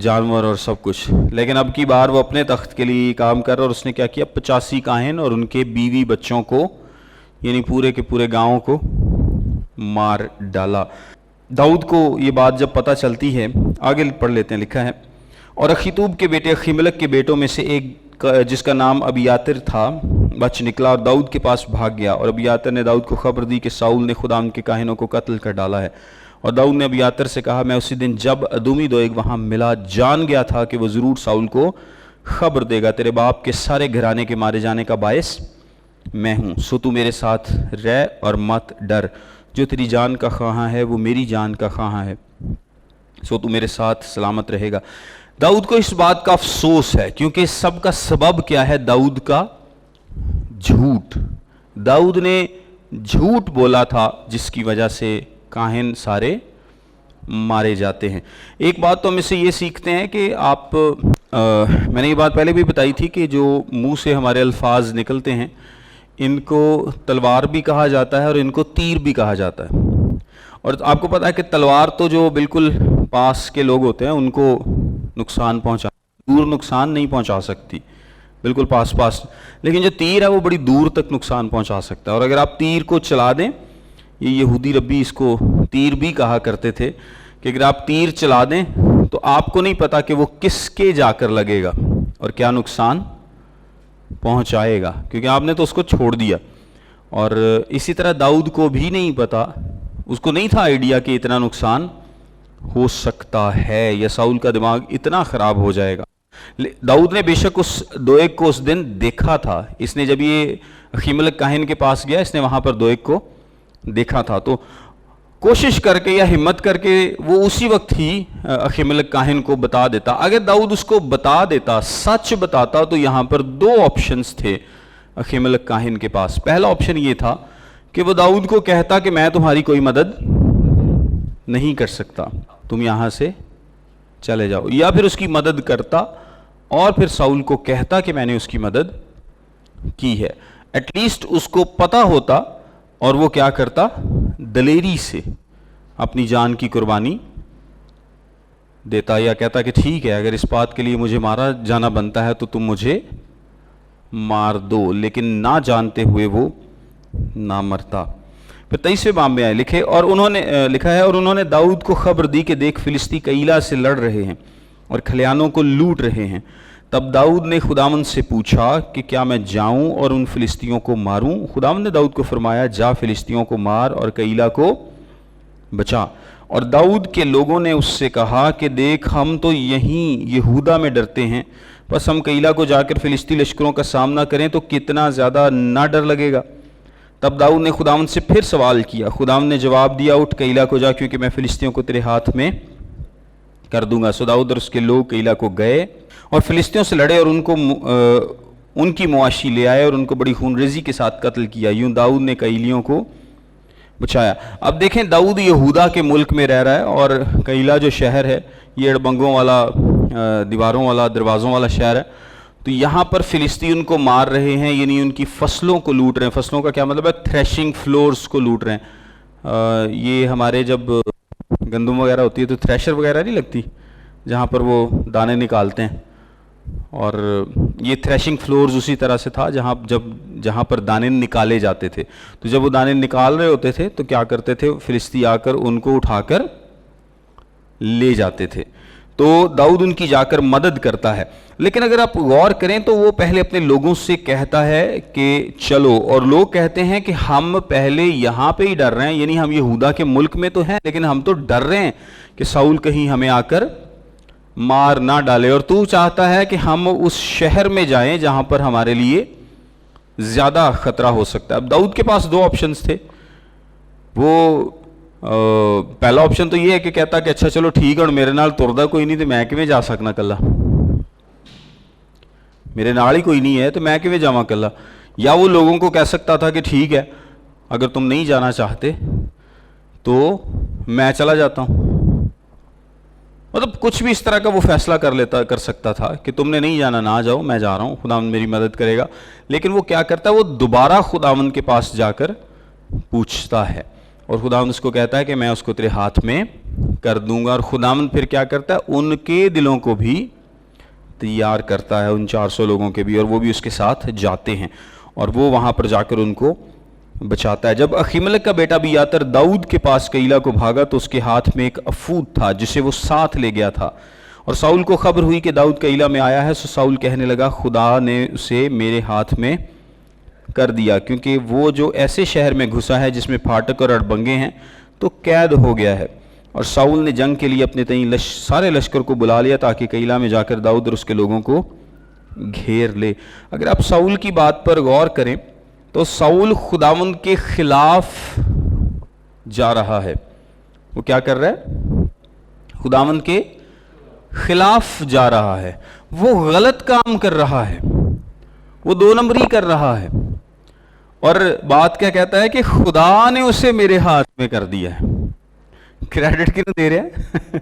جانور اور سب کچھ، لیکن اب کی بار وہ اپنے تخت کے لیے کام کر رہا، اور اس نے کیا کیا؟ 85 کاہن اور ان کے بیوی بچوں کو، یعنی پورے کے پورے گاؤں کو مار ڈالا۔ داؤد کو یہ بات جب پتہ چلتی ہے، آگے پڑھ لیتے ہیں، لکھا ہے اور اخیتوب کے بیٹے اخیملک کے بیٹوں میں سے ایک جس کا نام ابیاتر تھا بچ نکلا اور داؤد کے پاس بھاگ گیا، اور ابیاتر نے داؤد کو خبر دی کہ ساؤل نے خداوند کے کاہنوں کو قتل کر ڈالا ہے۔ اور داؤد نے ابیاتر سے کہا میں اسی دن جب ادومی دویگ وہاں ملا جان گیا تھا کہ وہ ضرور ساؤل کو خبر دے گا، تیرے باپ کے سارے گھرانے کے مارے جانے کا باعث میں ہوں، سو تو میرے ساتھ رہ اور مت ڈر، جو تیری جان کا خواہاں ہے وہ میری جان کا خواہاں ہے، سو تو میرے ساتھ سلامت رہے گا۔ داؤد کو اس بات کا افسوس ہے، کیونکہ سب کا سبب کیا ہے؟ داؤد کا جھوٹ۔ داؤد نے جھوٹ بولا تھا جس کی وجہ سے کاہن سارے مارے جاتے ہیں۔ ایک بات تو ہم اس سے یہ سیکھتے ہیں کہ میں نے یہ بات پہلے بھی بتائی تھی کہ جو منہ سے ہمارے الفاظ نکلتے ہیں ان کو تلوار بھی کہا جاتا ہے اور ان کو تیر بھی کہا جاتا ہے۔ اور آپ کو پتا ہے کہ تلوار تو جو بالکل پاس کے لوگ ہوتے ہیں ان کو نقصان دور نقصان نہیں پہنچا سکتی، بالکل پاس، لیکن جو تیر ہے وہ بڑی دور تک نقصان پہنچا سکتا ہے۔ اور اگر آپ تیر کو چلا دیں، یہ یہودی ربی اس کو تیر بھی کہا کرتے تھے، کہ اگر آپ تیر چلا دیں تو آپ کو نہیں پتا کہ وہ کس کے جا کر لگے گا اور کیا نقصان پہنچائے گا، کیونکہ آپ نے تو اس کو چھوڑ دیا۔ اور اسی طرح داؤد کو بھی نہیں پتا، اس کو نہیں تھا آئیڈیا کہ اتنا نقصان ہو سکتا ہے یا ساؤل کا دماغ اتنا خراب ہو جائے گا۔ داؤد نے بے شک اس دویگ کو اس دن دیکھا تھا، اس نے جب یہ اخیملک کاہن کے پاس گیا اس نے وہاں پر دویگ کو دیکھا تھا، تو کوشش کر کے یا ہمت کر کے وہ اسی وقت ہی اخیملک کاہن کو بتا دیتا۔ اگر داؤد اس کو بتا دیتا، سچ بتاتا، تو یہاں پر 2 آپشنز تھے اخیملک کاہن کے پاس۔ پہلا آپشن یہ تھا کہ وہ داؤد کو کہتا کہ میں تمہاری کوئی مدد نہیں کر سکتا، تم یہاں سے چلے جاؤ، یا پھر اس کی مدد کرتا اور پھر ساؤل کو کہتا کہ میں نے اس کی مدد کی ہے. ایٹ لیسٹ اس کو پتا ہوتا اور وہ کیا کرتا، دلیری سے اپنی جان کی قربانی دیتا، یا کہتا کہ ٹھیک ہے اگر اس بات کے لیے مجھے مارا جانا بنتا ہے تو تم مجھے مار دو، لیکن نہ جانتے ہوئے وہ نہ مرتا. پھر 23ویں باب میں آئے لکھے اور انہوں نے لکھا ہے اور انہوں نے داؤد کو خبر دی کہ دیکھ فلسطی کیلا سے لڑ رہے ہیں اور کھلیانوں کو لوٹ رہے ہیں. تب داؤد نے خداوند سے پوچھا کہ کیا میں جاؤں اور ان فلسطیوں کو ماروں؟ خداوند نے داؤد کو فرمایا جا فلسطیوں کو مار اور کیلا کو بچا. اور داؤد کے لوگوں نے اس سے کہا کہ دیکھ ہم تو یہیں یہودا میں ڈرتے ہیں، بس ہم کیلا کو جا کر فلسطی لشکروں کا سامنا کریں تو کتنا زیادہ نہ ڈر لگے گا. تب داؤد نے خداوند سے پھر سوال کیا. خداوند نے جواب دیا اٹھ کیلا کو جا، کیونکہ میں فلسطیوں کو تیرے ہاتھ میں کر دوں گا. سو داؤد اور اس کے لوگ کیلا کو گئے اور فلسطیوں سے لڑے اور ان کی مواشی لے آئے اور ان کو بڑی خون ریزی کے ساتھ قتل کیا. یوں داؤد نے کیلیوں کو بچایا. اب دیکھیں داؤد یہودا کے ملک میں رہ رہا ہے اور کیلا جو شہر ہے یہ اڑبنگوں والا، دیواروں والا، دروازوں والا شہر ہے. تو یہاں پر فلسطی ان کو مار رہے ہیں، یعنی ان کی فصلوں کو لوٹ رہے ہیں. فصلوں کا کیا مطلب ہے؟ تھریشنگ فلورز کو لوٹ رہے ہیں. یہ ہمارے جب گندم وغیرہ ہوتی ہے تو تھریشر وغیرہ نہیں لگتی جہاں پر وہ دانے نکالتے ہیں، اور یہ تھریشنگ فلورز اسی طرح سے تھا جہاں پر دانے نکالے جاتے تھے. تو جب وہ دانے نکال رہے ہوتے تھے تو کیا کرتے تھے؟ فلسطی آ کر ان کو اٹھا کر لے جاتے تھے. تو داؤد ان کی جا کر مدد کرتا ہے. لیکن اگر آپ غور کریں تو وہ پہلے اپنے لوگوں سے کہتا ہے کہ چلو، اور لوگ کہتے ہیں کہ ہم پہلے یہاں پہ ہی ڈر رہے ہیں، یعنی ہم یہودا کے ملک میں تو ہیں لیکن ہم تو ڈر رہے ہیں کہ ساؤل کہیں ہمیں آ کر مار نہ ڈالے، اور تو چاہتا ہے کہ ہم اس شہر میں جائیں جہاں پر ہمارے لیے زیادہ خطرہ ہو سکتا ہے. اب داؤد کے پاس دو آپشنز تھے. وہ پہلا آپشن تو یہ ہے کہ کہتا کہ اچھا چلو ٹھیک ہے، اور میرے نال تردا کوئی نہیں تو میں کیویں جا سکنا کلا، میرے نال ہی کوئی نہیں ہے تو میں کیویں جاواں کلا. یا وہ لوگوں کو کہہ سکتا تھا کہ ٹھیک ہے اگر تم نہیں جانا چاہتے تو میں چلا جاتا ہوں. مطلب کچھ بھی اس طرح کا وہ فیصلہ کر سکتا تھا کہ تم نے نہیں جانا، نہ جاؤ، میں جا رہا ہوں، خداوند میری مدد کرے گا. لیکن وہ کیا کرتا ہے؟ وہ دوبارہ خداوند کے پاس جا کر پوچھتا ہے اور خداوند اس کو کہتا ہے کہ میں اس کو تیرے ہاتھ میں کر دوں گا. اور خداوند پھر کیا کرتا ہے؟ ان کے دلوں کو بھی تیار کرتا ہے، ان 400 لوگوں کے بھی، اور وہ بھی اس کے ساتھ جاتے ہیں اور وہ وہاں پر جا کر ان کو بچاتا ہے. جب اخیملک کا بیٹا بیاتر داؤد کے پاس کیلا کو بھاگا تو اس کے ہاتھ میں ایک افود تھا جسے وہ ساتھ لے گیا تھا. اور ساؤل کو خبر ہوئی کہ داؤد کیلا میں آیا ہے. سو ساؤل کہنے لگا خدا نے اسے میرے ہاتھ میں کر دیا، کیونکہ وہ جو ایسے شہر میں گھسا ہے جس میں پھاٹک اور اڑبنگے ہیں تو قید ہو گیا ہے. اور ساؤل نے جنگ کے لیے اپنے تئیں سارے لشکر کو بلا لیا تاکہ کیلا میں جا کر داؤد اور اس کے لوگوں کو گھیر لے. اگر آپ ساؤل کی بات پر غور کریں تو ساؤل خداوند کے خلاف جا رہا ہے. وہ کیا کر رہا ہے؟ خداوند کے خلاف جا رہا ہے. وہ غلط کام کر رہا ہے، وہ دو نمبری کر رہا ہے. اور بات کیا کہتا ہے کہ خدا نے اسے میرے ہاتھ میں کر دیا ہے. کریڈٹ کیوں دے رہے ہیں؟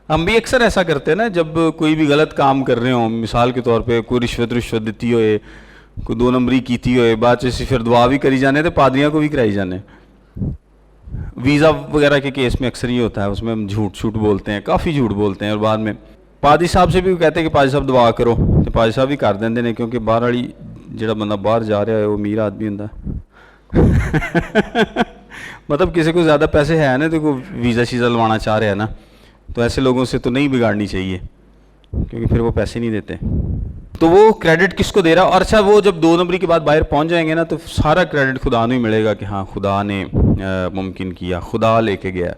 ہم بھی اکثر ایسا کرتے ہیں نا، جب کوئی بھی غلط کام کر رہے ہوں، مثال کے طور پہ کوئی رشوت دیتی ہوئے، کوئی دو نمبری کیتی ہوئے، بعد سے پھر دعا بھی کری جانے تو پادریاں کو بھی کرائی جانے. ویزا وغیرہ کے کیس میں اکثر یہ ہوتا ہے، اس میں ہم جھوٹ بولتے ہیں، کافی جھوٹ بولتے ہیں، اور بعد میں پادری صاحب سے بھی کہتے ہیں کہ پادری صاحب دعا کرو تو پادری صاحب بھی کر دیں نے، کیونکہ باہر والی جڑا بندہ باہر جا رہا ہے وہ امیر آدمی ہوندا مطلب کسی کو زیادہ پیسے ہے نا تو کوئی ویزا شیزا لوانا چاہ رہا ہے نا، تو ایسے لوگوں سے تو نہیں بگاڑنی چاہیے کیونکہ پھر وہ پیسے نہیں دیتے. تو وہ کریڈٹ کس کو دے رہا؟ اور اچھا وہ جب دو نمبری کے بعد باہر پہنچ جائیں گے نا تو سارا کریڈٹ خدا نے ملے گا کہ ہاں خدا نے ممکن کیا، خدا لے کے گیا.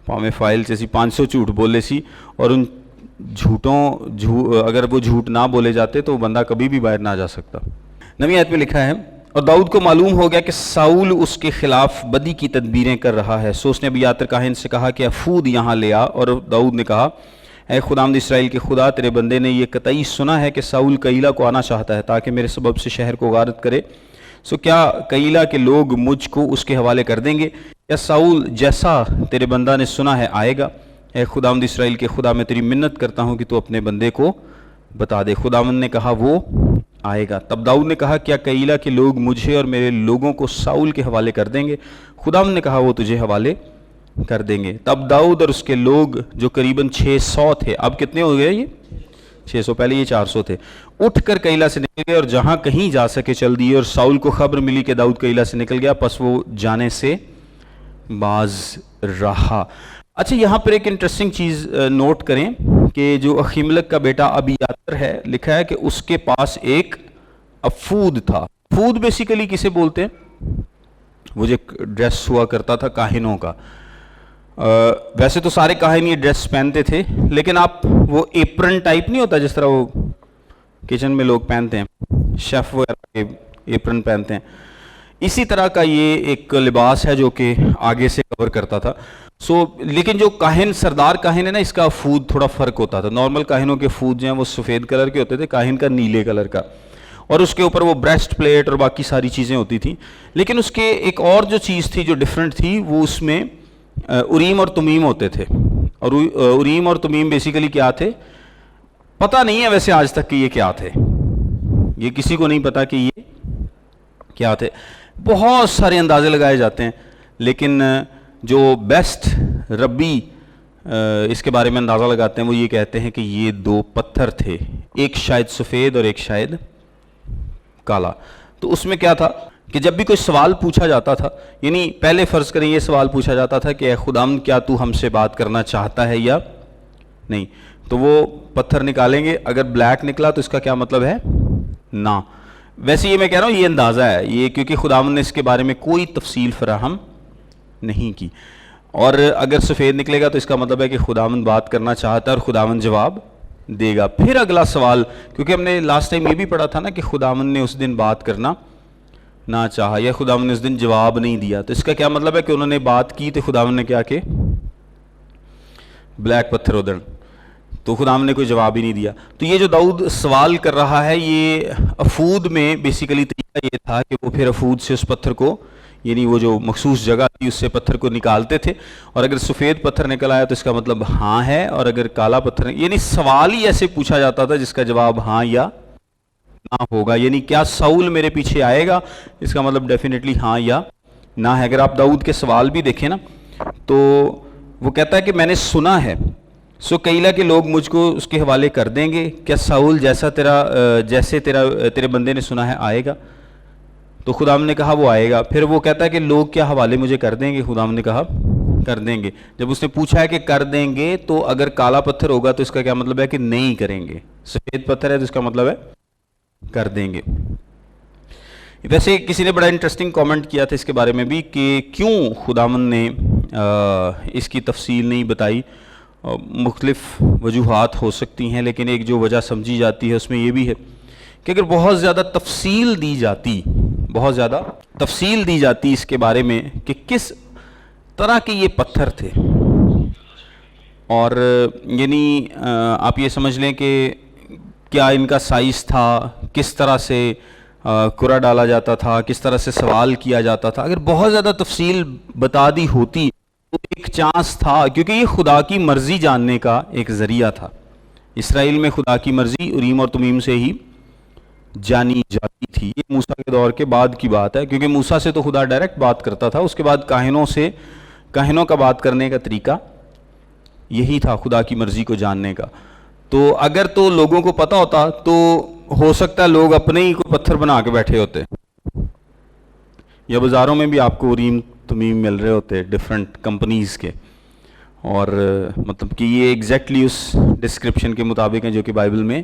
پاویں فائل سے 500 جھوٹ بولے سی، اور ان اگر وہ جھوٹ نہ بولے جاتے تو وہ بندہ کبھی بھی باہر نہ جا سکتا. 9ویں آیت میں لکھا ہے اور داؤد کو معلوم ہو گیا کہ ساؤل اس کے خلاف بدی کی تدبیریں کر رہا ہے. سو اس نے ابیاتر کاہن سے کہا کہ افود یہاں لے آ. اور داؤد نے کہا اے خداوند اسرائیل کے خدا، تیرے بندے نے یہ قطعی سنا ہے کہ ساؤل کیلا کو آنا چاہتا ہے تاکہ میرے سبب سے شہر کو غارت کرے. سو کیا قیلا کے لوگ مجھ کو اس کے حوالے کر دیں گے؟ یا ساؤل جیسا تیرے بندہ نے سنا ہے آئے گا؟ اے خداوند اسرائیل کے خدا، میں تیری منت کرتا ہوں کہ تو اپنے بندے کو بتا دے۔ خداوند نے کہا وہ آئے گا۔ تب داؤد نے کہا کیا قیلا کے لوگ مجھے اور میرے لوگوں کو ساؤل کے حوالے کر دیں گے؟ خداوند نے کہا وہ تجھے حوالے کر دیں گے۔ تب داؤد اور اس کے لوگ جو قریباً 600 تھے، اب کتنے ہو گئے یہ 600، پہلے یہ 400 تھے، اٹھ کر قیلا سے نکل گئے اور جہاں کہیں جا سکے چل دیے، اور ساؤل کو خبر ملی کہ داؤد قیلا سے نکل گیا، پس وہ جانے سے باز رہا۔ اچھا، یہاں پر ایک انٹرسٹنگ چیز نوٹ کریں کہ جو اخیملک کا بیٹا ابیاتر ہے، لکھا ہے کہ اس کے پاس ایک افود تھا۔ افود بیسیکلی کسے بولتے ہیں؟ وہ جو ڈریس ہوا کرتا تھا کاہنوں کا۔ ویسے تو سارے کاہن یہ ڈریس پہنتے تھے، لیکن آپ وہ ایپرن ٹائپ نہیں ہوتا جس طرح وہ کچن میں لوگ پہنتے ہیں، شیف وغیرہ کے ایپرن پہنتے ہیں، اسی طرح کا یہ ایک لباس ہے جو کہ آگے سے کور کرتا تھا۔ لیکن جو کاہن، سردار کاہن ہے نا، اس کا فود تھوڑا فرق ہوتا تھا۔ نارمل کاہنوں کے فود جو ہیں وہ سفید کلر کے ہوتے تھے، کاہن کا نیلے کلر کا، اور اس کے اوپر وہ بریسٹ پلیٹ اور باقی ساری چیزیں ہوتی تھیں۔ لیکن اس کے ایک اور جو چیز تھی جو ڈیفرنٹ تھی، وہ اس میں اریم اور تمیم ہوتے تھے۔ اور اریم اور تمیم بیسیکلی کیا تھے پتہ نہیں ہے ویسے آج تک کہ یہ کیا تھے، یہ کسی کو نہیں پتا کہ یہ کیا تھے۔ بہت سارے اندازے لگائے جاتے ہیں، لیکن جو بیسٹ ربی اس کے بارے میں اندازہ لگاتے ہیں وہ یہ کہتے ہیں کہ یہ 2 پتھر تھے، ایک شاید سفید اور ایک شاید کالا۔ تو اس میں کیا تھا کہ جب بھی کوئی سوال پوچھا جاتا تھا، یعنی پہلے فرض کریں یہ سوال پوچھا جاتا تھا کہ اے خداوند کیا تو ہم سے بات کرنا چاہتا ہے یا نہیں، تو وہ پتھر نکالیں گے، اگر بلیک نکلا تو اس کا کیا مطلب ہے؟ نہ۔ ویسے یہ میں کہہ رہا ہوں یہ اندازہ ہے، یہ کیونکہ خداوند نے اس کے بارے میں کوئی تفصیل فراہم نہیں کی۔ اور اگر سفید نکلے گا تو اس کا مطلب ہے کہ خداوند بات کرنا چاہتا ہے اور خداوند جواب دے گا۔ پھر اگلا سوال، کیونکہ ہم نے لاسٹ ٹائم یہ بھی پڑھا تھا نا کہ خداوند نے اس دن بات کرنا نہ چاہا، یا خداوند نے اس دن جواب نہیں دیا، تو اس کا کیا مطلب ہے کہ انہوں نے بات کی تو خداوند نے کیا کہ بلیک پتھر ادھر، تو خداوند نے کوئی جواب ہی نہیں دیا۔ تو یہ جو داؤد سوال کر رہا ہے، یہ افود میں بیسیکلی طریقہ یہ تھا کہ وہ پھر افود سے اس پتھر کو، یعنی وہ جو مخصوص جگہ تھی اس سے پتھر کو نکالتے تھے، اور اگر سفید پتھر نکل آیا تو اس کا مطلب ہاں ہے، اور اگر کالا پتھر، یعنی سوال ہی ایسے پوچھا جاتا تھا جس کا جواب ہاں یا نہ ہوگا۔ یعنی کیا ساؤل میرے پیچھے آئے گا، اس کا مطلب ڈیفینیٹلی ہاں یا نہ ہے۔ اگر آپ داؤد کے سوال بھی دیکھیں نا تو وہ کہتا ہے کہ میں نے سنا ہے، سو قیلا کے لوگ مجھ کو اس کے حوالے کر دیں گے، کیا ساؤل جیسے تیرے بندے نے سنا ہے آئے گا؟ تو خداوند نے کہا وہ آئے گا۔ پھر وہ کہتا ہے کہ لوگ کیا حوالے مجھے کر دیں گے؟ خداوند نے کہا کر دیں گے۔ جب اس نے پوچھا ہے کہ کر دیں گے، تو اگر کالا پتھر ہوگا تو اس کا کیا مطلب ہے کہ نہیں کریں گے، سفید پتھر ہے تو اس کا مطلب ہے کر دیں گے۔ ویسے کسی نے بڑا انٹرسٹنگ کامنٹ کیا تھا اس کے بارے میں بھی کہ کیوں خداوند نے اس کی تفصیل نہیں بتائی۔ مختلف وجوہات ہو سکتی ہیں، لیکن ایک جو وجہ سمجھی جاتی ہے اس میں یہ بھی ہے کہ اگر بہت زیادہ تفصیل دی جاتی اس کے بارے میں کہ کس طرح کے یہ پتھر تھے، اور یعنی آپ یہ سمجھ لیں کہ کیا ان کا سائز تھا، کس طرح سے کرا ڈالا جاتا تھا، کس طرح سے سوال کیا جاتا تھا، اگر بہت زیادہ تفصیل بتا دی ہوتی تو ایک چانس تھا، کیونکہ یہ خدا کی مرضی جاننے کا ایک ذریعہ تھا۔ اسرائیل میں خدا کی مرضی اریم اور تمیم سے ہی جانی جاتی تھی۔ یہ موسیٰ کے دور کے بعد کی بات ہے، کیونکہ موسیٰ سے تو خدا ڈائریکٹ بات کرتا تھا، اس کے بعد کاہنوں کا بات کرنے کا طریقہ یہی تھا خدا کی مرضی کو جاننے کا۔ تو اگر تو لوگوں کو پتہ ہوتا تو ہو سکتا ہے لوگ اپنے ہی کو پتھر بنا کے بیٹھے ہوتے، یا بازاروں میں بھی آپ کو اریم تمیم مل رہے ہوتے ڈیفرنٹ کمپنیز کے، اور مطلب کہ یہ ایگزیکٹلی اس ڈسکرپشن کے مطابق ہیں جو کہ بائبل میں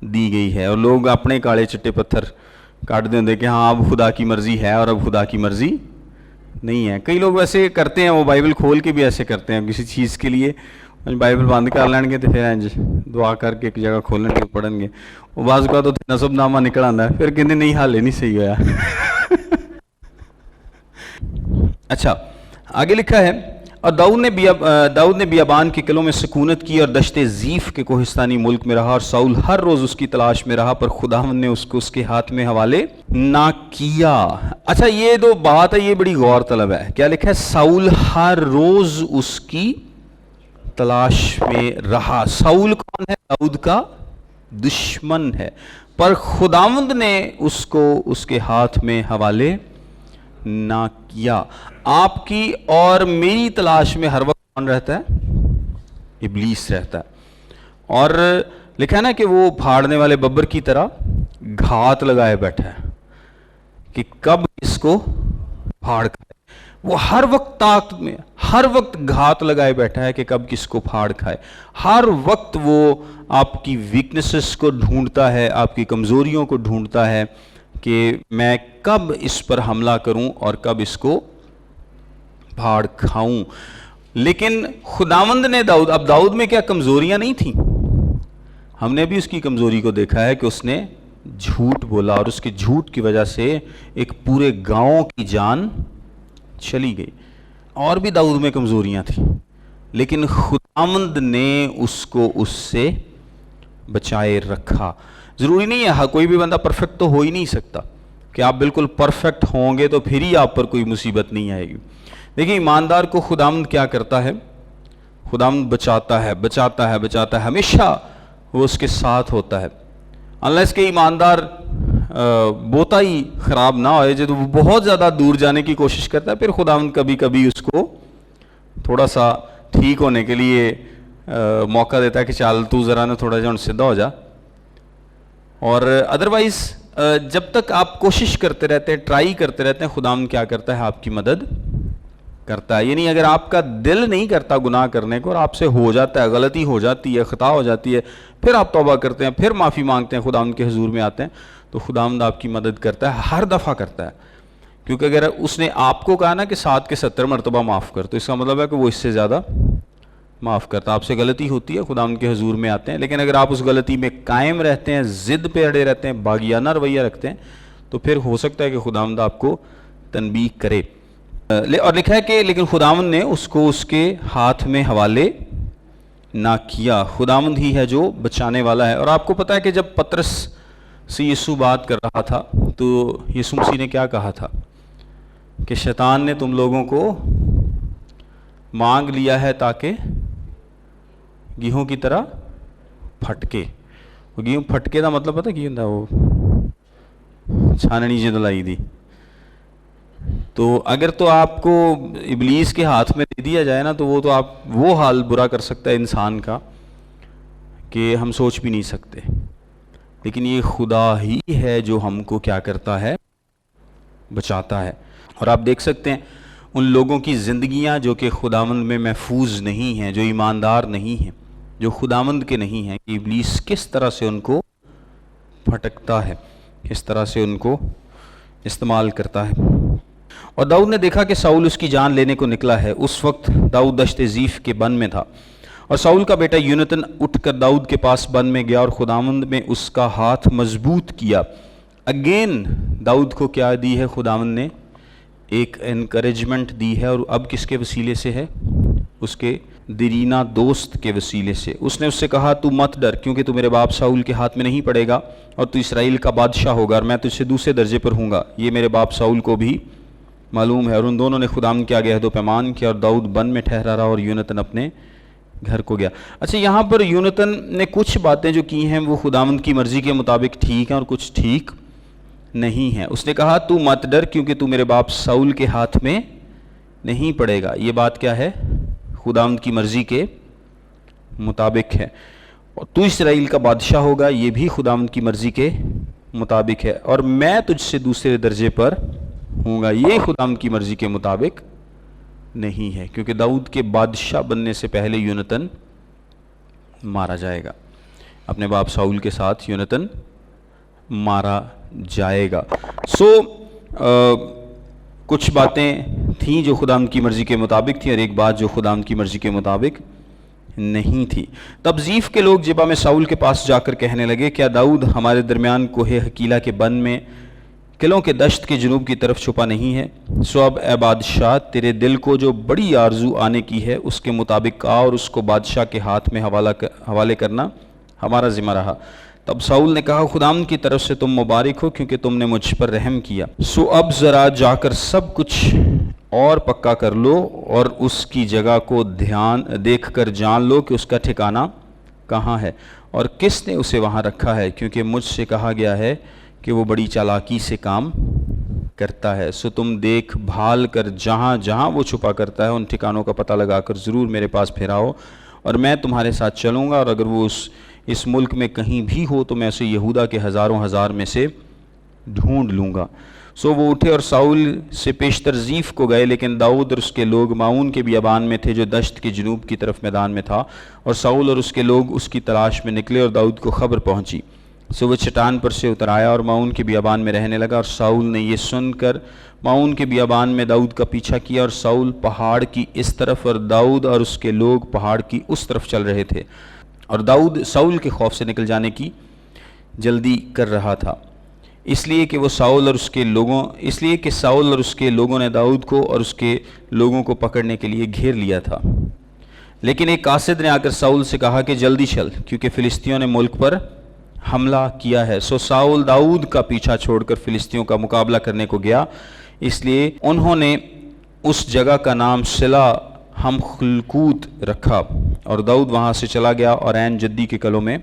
دی گئی ہے، اور لوگ اپنے کاڑے چٹے پتھر کاٹ دیں کہ ہاں اب خدا کی مرضی ہے اور اب خدا کی مرضی نہیں ہے۔ کئی لوگ ویسے کرتے ہیں، وہ بائبل کھول کے بھی ایسے کرتے ہیں کسی چیز کے لیے، بائبل بند کر لین گے تو پھر دعا کر کے ایک جگہ کھولیں گے پڑھیں گے، وہ بعض کا تو نصب نامہ نکل آتا ہے، پھر کہتے نہیں حالے نہیں صحیح ہوا۔ اچھا آگے لکھا ہے اور داؤد نے بیابان کے قلعوں میں سکونت کی اور دشت زیف کے کوہستانی ملک میں رہا، اور ساؤل ہر روز اس کی تلاش میں رہا، پر خداوند نے اس کو اس کے ہاتھ میں حوالے نہ کیا۔ اچھا یہ جو بات ہے یہ بڑی غور طلب ہے، کیا لکھا ہے؟ ساؤل ہر روز اس کی تلاش میں رہا۔ ساؤل کون ہے؟ داؤد کا دشمن ہے، پر خداوند نے اس کو اس کے ہاتھ میں حوالے نہ کیا۔ آپ کی اور میری تلاش میں ہر وقت کون رہتا ہے؟ ابلیس رہتا ہے، اور لکھا ہے نا کہ وہ پھاڑنے والے ببر کی طرح گھات لگائے بیٹھا ہے کہ کب اس کو پھاڑ کھائے۔ وہ ہر وقت طاقت میں ہر وقت گھات لگائے بیٹھا ہے کہ کب کس کو پھاڑ کھائے۔ ہر وقت وہ آپ کی ویکنسز کو ڈھونڈتا ہے، آپ کی کمزوریوں کو ڈھونڈتا ہے کہ میں کب اس پر حملہ کروں اور کب اس کو پھاڑ کھاؤں۔ لیکن خداوند نے اب داؤد میں کیا کمزوریاں نہیں تھیں؟ ہم نے بھی اس کی کمزوری کو دیکھا ہے کہ اس نے جھوٹ بولا، اور اس کے جھوٹ کی وجہ سے ایک پورے گاؤں کی جان چلی گئی۔ اور بھی داؤد میں کمزوریاں تھیں، لیکن خداوند نے اس کو اس سے بچائے رکھا۔ ضروری نہیں ہے کوئی بھی بندہ پرفیکٹ تو ہو ہی نہیں سکتا کہ آپ بالکل پرفیکٹ ہوں گے تو پھر ہی آپ پر کوئی مصیبت نہیں آئے گی۔ دیکھیں ایماندار کو خداوند کیا کرتا ہے؟ خداوند بچاتا ہے، بچاتا ہے، بچاتا ہے، ہمیشہ وہ اس کے ساتھ ہوتا ہے۔ انلیس کہ ایماندار بوتا ہی خراب نہ ہوئے جب وہ بہت زیادہ دور جانے کی کوشش کرتا ہے، پھر خداوند کبھی کبھی اس کو تھوڑا سا ٹھیک ہونے کے لیے موقع دیتا ہے کہ چال تو ذرا نا تھوڑا جا سیدھا ہو جا۔ اور ادروائز جب تک آپ کوشش کرتے رہتے ہیں، ٹرائی کرتے رہتے ہیں، خداوند کیا کرتا ہے؟ آپ کی مدد کرتا ہے۔ یعنی اگر آپ کا دل نہیں کرتا گناہ کرنے کو اور آپ سے ہو جاتا ہے، غلطی ہو جاتی ہے، خطا ہو جاتی ہے، پھر آپ توبہ کرتے ہیں، پھر معافی مانگتے ہیں، خداوند کے حضور میں آتے ہیں، تو خداوند آپ کی مدد کرتا ہے، ہر دفعہ کرتا ہے۔ کیونکہ اگر اس نے آپ کو کہا نا کہ 7 کے 70 مرتبہ معاف کر، تو اس کا مطلب ہے کہ وہ اس سے زیادہ معاف کرتا۔ آپ سے غلطی ہوتی ہے، خداوند کے حضور میں آتے ہیں، لیکن اگر آپ اس غلطی میں قائم رہتے ہیں، ضد پہ اڑے رہتے ہیں، باغیانہ رویہ رکھتے ہیں، تو پھر ہو سکتا ہے کہ خداوند آپ کو تنبیہ کرے۔ اور لکھا ہے کہ لیکن خداوند نے اس کو اس کے ہاتھ میں حوالے نہ کیا۔ خداوند ہی ہے جو بچانے والا ہے۔ اور آپ کو پتا ہے کہ جب پطرس سے یسوع بات کر رہا تھا تو یسوع مسیح نے کیا کہا تھا؟ کہ شیطان نے تم لوگوں کو مانگ لیا ہے تاکہ گیہوں کی طرح پھٹکے۔ وہ گیہوں پھٹکے دا مطلب پتا کی ہوندا؟ وہ چھاننی جے دلائی دی۔ تو اگر تو آپ کو ابلیس کے ہاتھ میں دے دیا جائے نا تو وہ تو آپ وہ حال برا کر سکتا ہے انسان کا کہ ہم سوچ بھی نہیں سکتے۔ لیکن یہ خدا ہی ہے جو ہم کو کیا کرتا ہے؟ بچاتا ہے۔ اور آپ دیکھ سکتے ہیں ان لوگوں کی زندگیاں جو کہ خداوند میں محفوظ نہیں ہیں، جو ایماندار نہیں ہیں، جو خداوند کے نہیں ہیں، کہ ابلیس کس طرح سے ان کو پھٹکتا ہے، کس طرح سے ان کو استعمال کرتا ہے۔ اور داؤد نے دیکھا کہ ساؤل اس کی جان لینے کو نکلا ہے۔ اس وقت داؤد دشت زیف کے بن میں تھا، اور ساؤل کا بیٹا یونتن اٹھ کر داؤد کے پاس بن میں گیا اور خداوند میں اس کا ہاتھ مضبوط کیا۔ اگین داؤد کو کیا دی ہے؟ خداوند نے ایک انکریجمنٹ دی ہے، اور اب کس کے وسیلے سے ہے؟ اس کے دیرینہ دوست کے وسیلے سے۔ اس نے اس سے کہا تو مت ڈر، کیونکہ تو میرے باپ ساؤل کے ہاتھ میں نہیں پڑے گا، اور تو اسرائیل کا بادشاہ ہوگا، اور میں تجھ سے دوسرے درجے پر ہوں گا۔ یہ میرے باپ ساؤل کو بھی معلوم ہے۔ اور ان دونوں نے خداوند کے آگے عہد و پیمان کیا، اور داؤد بن میں ٹھہرا رہا اور یونتن اپنے گھر کو گیا۔ اچھا یہاں پر یونتن نے کچھ باتیں جو کی ہیں وہ خداوند کی مرضی کے مطابق ٹھیک ہیں اور کچھ ٹھیک نہیں ہیں۔ اس نے کہا تو مت ڈر، کیونکہ تو میرے باپ ساؤل کے ہاتھ میں نہیں پڑے گا۔ یہ بات کیا ہے؟ خداوند کی مرضی کے مطابق ہے۔ اور تو اسرائیل کا بادشاہ ہوگا، یہ بھی خداوند کی مرضی کے مطابق ہے۔ اور میں تجھ سے دوسرے درجے پر ہوں گا، یہ خداوند کی مرضی کے مطابق نہیں ہے، کیونکہ داؤد کے بادشاہ بننے سے پہلے یونتن مارا جائے گا۔ اپنے باپ ساؤل کے ساتھ یونتن مارا جائے گا۔ کچھ باتیں تھیں جو خداوند کی مرضی کے مطابق تھیں، اور ایک بات جو خداوند کی مرضی کے مطابق نہیں تھی۔ تب زیف کے لوگ جبہ میں ساؤل کے پاس جا کر کہنے لگے کیا داؤد ہمارے درمیان کوہ حکیلا کے بن میں قلعوں کے دشت کے جنوب کی طرف چھپا نہیں ہے۔ سو اب اے بادشاہ، تیرے دل کو جو بڑی آرزو آنے کی ہے اس کے مطابق آ اور اس کو بادشاہ کے ہاتھ میں حوالے کرنا ہمارا ذمہ رہا۔ تب ساؤل نے کہا، خداوند کی طرف سے تم مبارک ہو کیونکہ تم نے مجھ پر رحم کیا۔ سو اب ذرا جا کر سب کچھ اور پکا کر لو اور اس کی جگہ کو دیکھ کر جان لو کہ اس کا ٹھکانہ کہاں ہے اور کس نے اسے وہاں رکھا ہے، کیونکہ مجھ سے کہا گیا ہے کہ وہ بڑی چالاکی سے کام کرتا ہے۔ سو تم دیکھ بھال کر جہاں جہاں وہ چھپا کرتا ہے ان ٹھکانوں کا پتہ لگا کر ضرور میرے پاس پھراؤ، اور میں تمہارے ساتھ چلوں گا، اور اگر وہ اس ملک میں کہیں بھی ہو تو میں اسے یہودا کے ہزاروں ہزار میں سے ڈھونڈ لوں گا۔ سو وہ اٹھے اور ساؤل سے پیشتر زیف کو گئے، لیکن داؤد اور اس کے لوگ معون کے بیابان میں تھے جو دشت کے جنوب کی طرف میدان میں تھا، اور ساؤل اور اس کے لوگ اس کی تلاش میں نکلے اور داؤد کو خبر پہنچی۔ سو وہ چٹان پر سے اتر آیا اور معون کے بیابان میں رہنے لگا، اور ساؤل نے یہ سن کر معون کے بیابان میں داؤد کا پیچھا کیا، اور ساؤل پہاڑ کی اس طرف اور داؤد اور اس کے لوگ پہاڑ کی اس طرف چل رہے تھے، اور داؤد ساؤل کے خوف سے نکل جانے کی جلدی کر رہا تھا، اس لیے کہ ساؤل اور اس کے لوگوں نے داؤد کو اور اس کے لوگوں کو پکڑنے کے لیے گھیر لیا تھا۔ لیکن ایک قاصد نے آ کر ساؤل سے کہا کہ جلدی چل، کیونکہ فلسطینیوں نے ملک پر حملہ کیا ہے۔ سو ساؤل داؤد کا پیچھا چھوڑ کر فلسطینیوں کا مقابلہ کرنے کو گیا، اس لیے انہوں نے اس جگہ کا نام صلہ ہم خلکوت رکھا، اور داؤد وہاں سے چلا گیا اور عین جدی کے قلعوں میں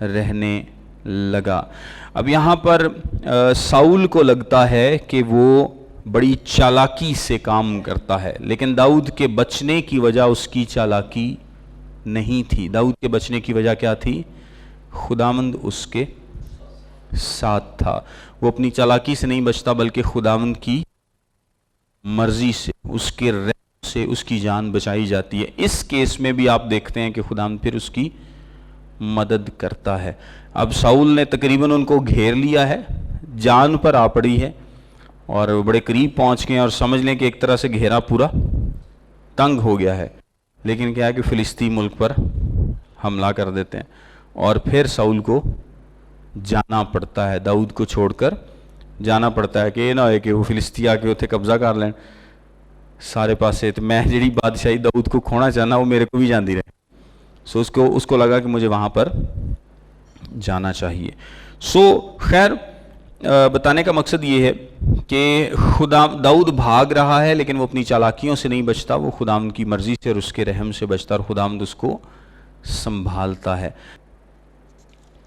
رہنے لگا۔ اب یہاں پر ساؤل کو لگتا ہے کہ وہ بڑی چالاکی سے کام کرتا ہے، لیکن داؤد کے بچنے کی وجہ اس کی چالاکی نہیں تھی۔ داؤد کے بچنے کی وجہ کیا تھی؟ خداوند اس کے ساتھ تھا۔ وہ اپنی چالاکی سے نہیں بچتا، بلکہ خداوند کی مرضی سے، اس کے رحم سے اس کی جان بچائی جاتی ہے۔ اس کیس میں بھی آپ دیکھتے ہیں کہ خداوند پھر اس کی مدد کرتا ہے۔ اب ساؤل نے تقریباً ان کو گھیر لیا ہے، جان پر آ پڑی ہے، اور بڑے قریب پہنچ گئے، اور سمجھ لیں کہ ایک طرح سے گھیرا پورا تنگ ہو گیا ہے، لیکن کیا ہے کہ فلسطین ملک پر حملہ کر دیتے ہیں، اور پھر ساؤل کو جانا پڑتا ہے، داؤد کو چھوڑ کر جانا پڑتا ہے، کہ یہ نہ ہو کہ وہ فلسطین آ کے اتنے قبضہ کر لیں سارے پاسے، تو میں جڑی بادشاہی داؤد کو کھونا چاہنا وہ میرے کو بھی جاندی رہے۔ سو اس کو لگا کہ مجھے وہاں پر جانا چاہیے۔ سو خیر، بتانے کا مقصد یہ ہے کہ داؤد بھاگ رہا ہے، لیکن وہ اپنی چالاکیوں سے نہیں بچتا، وہ خداوند کی مرضی سے اور اس کے رحم سے بچتا، اور خداوند اس کو سنبھالتا ہے۔